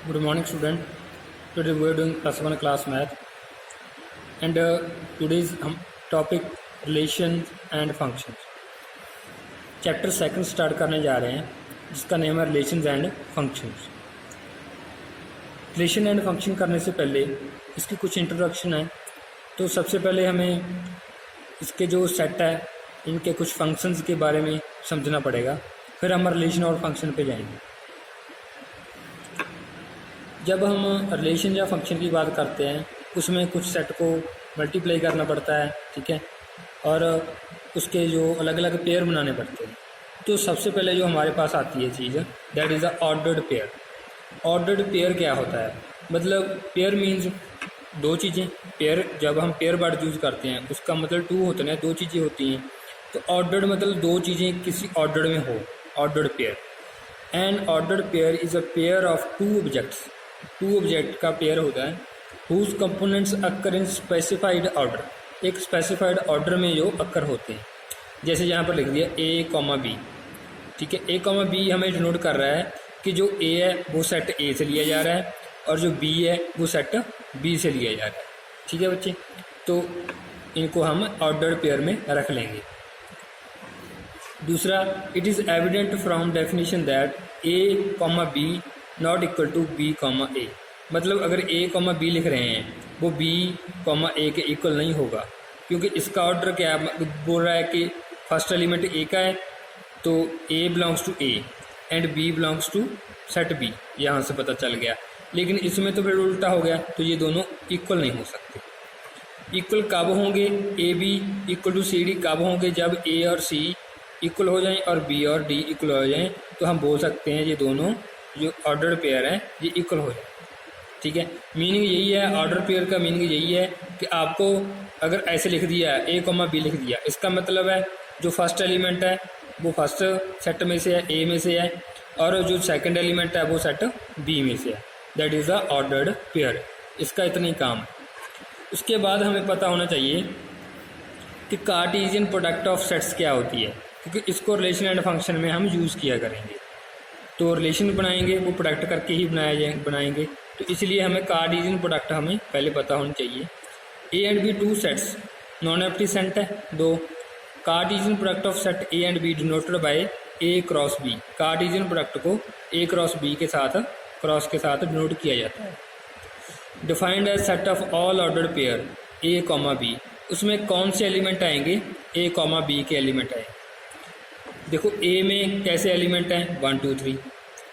Good morning, student. Today we are doing +1 class math, and today's topic relations and functions. Chapter second start करने जा रहे हैं, जिसका name है relations and functions. Relation and function करने से पहले इसकी कुछ इंट्रोडक्शन है। तो सबसे पहले हमें इसके जो सेट है, इनके कुछ फंक्शंस के बारे में समझना पड़ेगा, फिर हम रिलेशन और फंक्शन पे जाएंगे। जब हम रिलेशन या फंक्शन की बात करते हैं, उसमें कुछ सेट को मल्टीप्लाई करना पड़ता है, ठीक है, और उसके जो अलग अलग पेयर बनाने पड़ते हैं। तो सबसे पहले जो हमारे पास आती है चीज़, that is a ordered pair. Ordered pair क्या होता है? मतलब पेयर मीन्स दो चीज़ें। पेयर, जब हम पेयर वर्ड यूज़ करते हैं, उसका मतलब टू होते हैं, दो चीज़ें होती हैं। तो ऑर्डर्ड मतलब दो चीज़ें किसी ऑर्डर में हो, ordered pair. An ordered pair is a pair of two objects. Two object का पेयर होता है whose components occur in specified order. एक स्पेसिफाइड ऑर्डर में जो अक्कर होते हैं, जैसे यहाँ पर लिख दिया ए कॉमा बी, ठीक है। ए कॉमा बी हमें डिनोट कर रहा है कि जो ए है वो सेट ए से लिया जा रहा है और जो बी है वो सेट बी से लिया जा रहा है, ठीक है बच्चे। तो इनको हम ऑर्डर्ड पेयर में रख लेंगे। दूसरा, it is evident from definition that A comma B not equal to B comma A. मतलब अगर ए कॉमा बी लिख रहे हैं, वो बी कॉमा ए के इक्वल नहीं होगा, क्योंकि इसका ऑर्डर क्या बोल रहा है कि फर्स्ट एलिमेंट ए का है, तो A belongs to A and B belongs to set B. यहाँ से पता चल गया। लेकिन इसमें तो फिर उल्टा हो गया, तो ये दोनों इक्वल नहीं हो सकते। इक्वल कब होंगे? A B equal to C D कब होंगे? जब ए और सी इक्वल हो जाएं और बी और डी इक्वल हो जाएं, तो हम बोल सकते हैं ये दोनों जो ऑर्डर पेयर है ये इक्वल हो जाए, ठीक है। मीनिंग यही है, ऑर्डर पेयर का मीनिंग यही है कि आपको अगर ऐसे लिख दिया ए कॉमा बी लिख दिया, इसका मतलब है जो फर्स्ट एलिमेंट है वो फर्स्ट सेट में से है, ए में से है, और जो सेकंड एलिमेंट है वो सेट बी में से है। That is the ordered pair. इसका इतना ही काम है। उसके बाद हमें पता होना चाहिए कि कार्टेशियन प्रोडक्ट ऑफ सेट्स क्या होती है, क्योंकि इसको रिलेशन एंड फंक्शन में हम यूज़ किया करेंगे। तो रिलेशन बनाएंगे वो प्रोडक्ट करके ही बनाएंगे, तो इसलिए हमें कार्टेशियन प्रोडक्ट हमें पहले पता होना चाहिए। A and B two sets, non empty set है दो। Cartesian product of set A and B denoted by A cross B. Cartesian product को ए क्रॉस बी के साथ क्रॉस के साथ डिनोट किया जाता है। Defined as set of all ordered pair A comma B. उसमें कौन से एलिमेंट आएंगे? ए कॉमा बी के एलिमेंट आएंगे। देखो ए में कैसे एलिमेंट हैं? 1 2 3।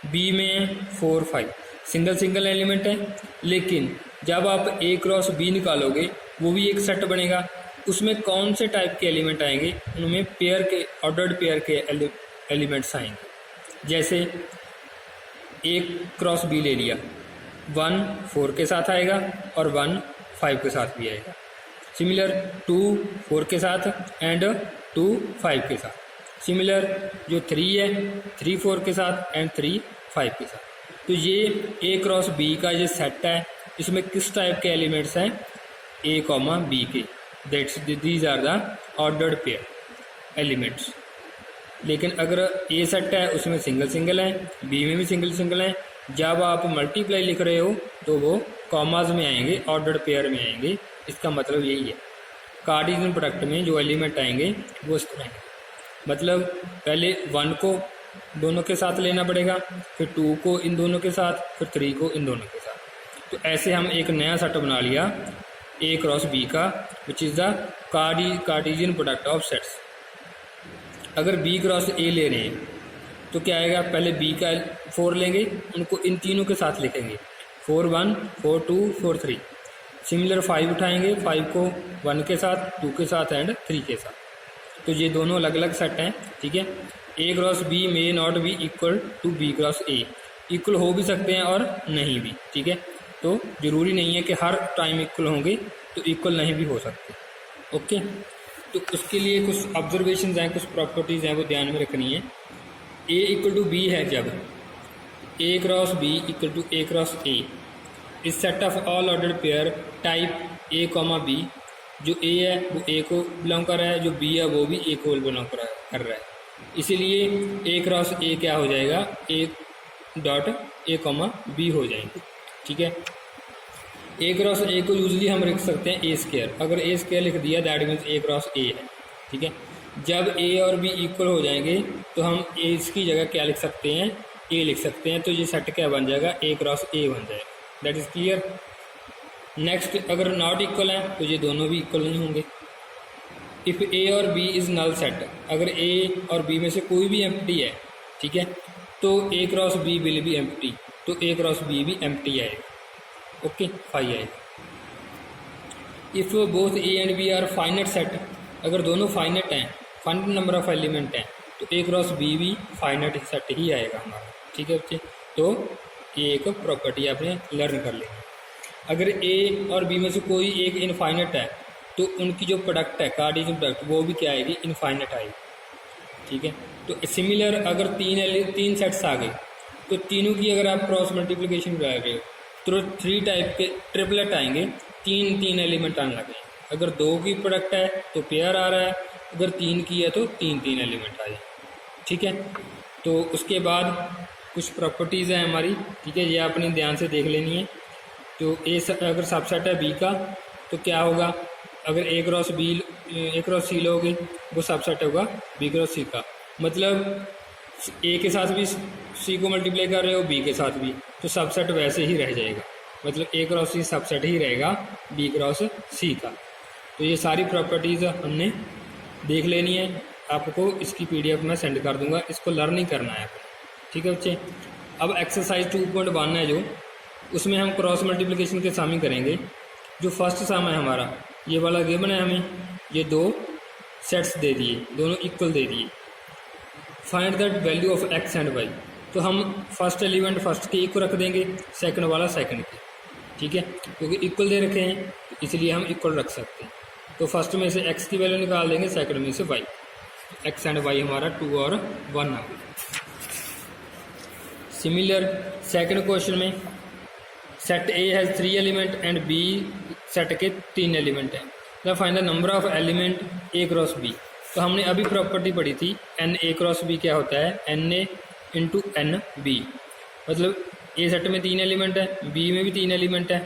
बी में 4 5, सिंगल सिंगल एलिमेंट है। लेकिन जब आप ए क्रॉस बी निकालोगे वो भी एक सेट बनेगा। उसमें कौन से टाइप के एलिमेंट आएंगे? उनमें पेयर के, ऑर्डर्ड पेयर के एलिमेंट्स आएंगे। जैसे ए क्रॉस बी ले लिया, 1 4 के साथ आएगा और 1 5 के साथ भी आएगा। सिमिलर 2 4 के साथ एंड 2 5 के साथ। सिमिलर जो 3 है 3 4 के साथ एंड 3 5 के साथ। तो ये ए क्रॉस बी का ये सेट है, इसमें किस टाइप के एलिमेंट्स हैं? ए कॉमा बी के। That's these are the ordered pair elements. लेकिन अगर ए सेट है उसमें सिंगल सिंगल है, बी में भी सिंगल सिंगल है। जब आप मल्टीप्लाई लिख रहे हो तो वो कॉमाज में आएंगे, ऑर्डर्ड पेयर में आएंगे। इसका मतलब यही है, कार्टेशियन प्रोडक्ट में जो एलिमेंट आएंगे वो इस तरह आएंगे। मतलब पहले 1 को दोनों के साथ लेना पड़ेगा, फिर 2 को इन दोनों के साथ, फिर 3 को इन दोनों के साथ। तो ऐसे हम एक नया सेट बना लिया ए क्रॉस बी का, which is the Cartesian product of sets. अगर बी क्रॉस ए ले रहे हैं तो क्या आएगा? पहले बी का 4 लेंगे, उनको इन तीनों के साथ लिखेंगे, 4 1 4 2 4 3। सिमिलर 5 उठाएंगे, 5 को 1 के साथ, 2 के साथ एंड 3 के साथ। तो ये दोनों अलग अलग सेट हैं, ठीक है। A cross B may not be equal to B cross A. Equal हो भी सकते हैं और नहीं भी, ठीक है। तो ज़रूरी नहीं है कि हर टाइम इक्वल होंगे, तो इक्वल नहीं भी हो सकते, ओके। तो उसके लिए कुछ ऑब्जर्वेशंस हैं, कुछ प्रॉपर्टीज़ हैं, वो ध्यान में रखनी है। ए इक्वल टू बी है जब A cross B equal to A cross A is set of all ordered pair type A comma B. जो ए है वो ए को बिलोंग कर रहा है, जो बी है वो भी ए को बिलोंग कर रहा है। इसीलिए ए क्रॉस ए क्या हो जाएगा? A dot A comma B हो जाएंगे। ठीक है, ए क्रॉस ए को यूजली हम लिख सकते हैं ए स्क्वायर। अगर ए स्क्वायर लिख दिया दैट मीन्स ए क्रॉस ए है। ठीक है, जब ए और बी इक्वल हो जाएंगे तो हम ए इसकी जगह क्या लिख सकते हैं, ए लिख सकते हैं। तो ये सेट क्या बन जाएगा, ए क्रॉस ए बन जाएगा। That is clear. नेक्स्ट, अगर नॉट इक्वल है तो ये दोनों भी इक्वल नहीं होंगे। इफ़ ए और बी इज़ नल सेट, अगर ए और बी में से कोई भी एम्प्टी है, ठीक है, तो A cross B will be empty, तो ए क्रॉस बी भी एम्प्टी आएगा। ओके, फाई आएगा। If both A and B are finite set, अगर दोनों फाइनेट हैं, फाइनेट नंबर ऑफ एलिमेंट हैं, तो ए क्रॉस बी भी फाइनेट सेट ही आएगा हमारा। ठीक है बच्चे, तो ये एक प्रॉपर्टी आपने लर्न कर ली। अगर ए और बी में से कोई एक इनफाइनेट है तो उनकी जो प्रोडक्ट है, कार्टेशियन प्रोडक्ट, वो भी क्या आएगी, इनफाइनेट आएगी। ठीक है, तो सिमिलर अगर तीन सेट्स आ गए तो तीनों की अगर आप क्रॉस मल्टीप्लिकेशन करा रहे हो तो 3 टाइप के ट्रिपलेट आएंगे, तीन एलिमेंट आने लगे। अगर 2 की प्रोडक्ट है तो पेयर आ रहा है, अगर 3 की है तो तीन एलिमेंट आ जाए। ठीक है, तो उसके बाद कुछ प्रॉपर्टीज़ हैं हमारी। ठीक है, ये आपने ध्यान से देख लेनी है। तो अगर सबसेट है बी का तो क्या होगा, अगर ए क्रॉस सी लोगे वो सबसेट होगा बी क्रॉस सी का। मतलब ए के साथ भी सी को मल्टीप्लाई कर रहे हो, बी के साथ भी, तो सबसेट वैसे ही रह जाएगा। मतलब ए क्रॉस सी सबसेट ही रहेगा बी क्रॉस सी का। तो ये सारी प्रॉपर्टीज़ हमने देख लेनी है। आपको इसकी PDF मैं सेंड कर दूंगा, इसको लर्निंग करना है। ठीक है बच्चे, अब एक्सरसाइज 2.1 है जो, उसमें हम क्रॉस मल्टीप्लिकेशन के साम ही करेंगे। जो फर्स्ट साम है हमारा, ये वाला गिवन है हमें, ये 2 सेट्स दे दिए, दोनों इक्वल दे दिए। Find that value of X and Y, तो हम फर्स्ट एलिमेंट फर्स्ट के इक्वल रख देंगे, सेकंड वाला सेकंड के। ठीक है, क्योंकि इक्वल दे रखे हैं इसलिए हम इक्वल रख सकते हैं। तो फर्स्ट में से एक्स की वैल्यू निकाल देंगे, सेकंड में से वाई। एक्स एंड वाई हमारा 2 और 1 आ गया। सिमिलर सेकंड क्वेश्चन में set A has 3 element and B set के 3 एलिमेंट हैं। The find the number of element A cross B. तो हमने अभी प्रॉपर्टी पढ़ी थी एन ए क्रॉस बी क्या होता है, n A into n B. मतलब ए सेट में 3 एलिमेंट है, बी में भी 3 एलिमेंट है,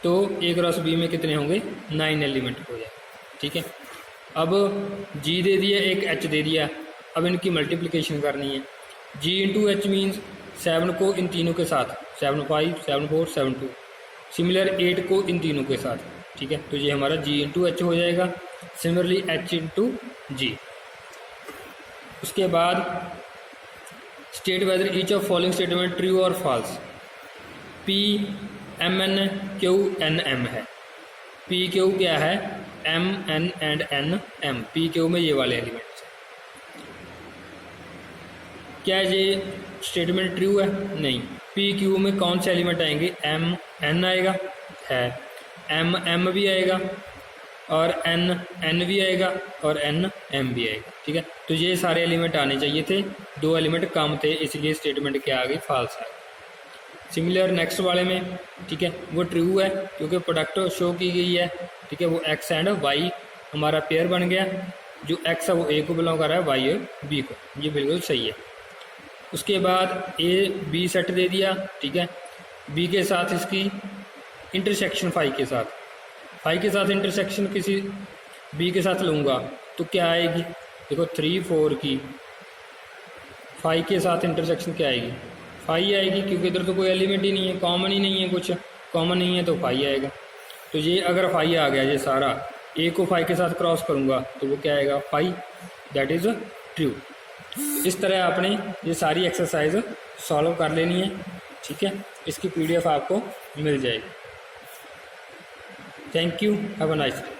तो ए क्रॉस बी में कितने होंगे, 9 एलिमेंट हो जाए। ठीक है, अब जी दे दिया, एक एच दे दिया, अब इनकी मल्टीप्लिकेशन करनी है। जी इंटू एच मीन्स 7 को इन तीनों के साथ, 7 5 7 4 7 2। सिमिलर 8 को इन तीनों के साथ। ठीक है, तो ये हमारा जी इंटू एच हो जाएगा। Similarly H into G. उसके बाद state whether each of following statement true और false. P M N Q N M है। पी क्यू क्या है, M N and N M. P Q में ये वाले एलिमेंट्स हैं। क्या ये स्टेटमेंट ट्रू है, नहीं। पी क्यू में कौन से एलिमेंट आएंगे, एम एन आएगा है, एम एम भी आएगा, और एन एन भी आएगा, और एन एम भी आएगा। ठीक है, तो ये सारे एलिमेंट आने चाहिए थे, 2 एलिमेंट कम थे, इसलिए स्टेटमेंट क्या आ गई, फॉल्स है। सिमिलर नेक्स्ट वाले में, ठीक है, वो ट्रू है क्योंकि प्रोडक्ट शो की गई है। ठीक है, वो एक्स एंड वाई हमारा पेयर बन गया। जो एक्स है वो ए को बिलोंग कर रहा है, वाई है बी को, ये बिल्कुल सही है। उसके बाद ए बी सेट दे दिया। ठीक है, बी के साथ इसकी इंटरसेक्शन फाई के साथ, फाई के साथ इंटरसेक्शन किसी बी के साथ लूँगा तो क्या आएगी, देखो 3 4 की फाई के साथ इंटरसेक्शन क्या आएगी, फाई आएगी, क्योंकि इधर तो कोई एलिमेंट ही नहीं है, कॉमन ही नहीं है, कुछ कॉमन नहीं है तो फाई आएगा। तो ये अगर फाई आ गया, ये सारा ए को फाई के साथ क्रॉस करूँगा तो वो क्या आएगा, फाई। That is true. इस तरह आपने ये सारी एक्सरसाइज सॉल्व कर लेनी है। ठीक है, इसकी PDF आपको मिल जाएगी। Thank you, have a nice day.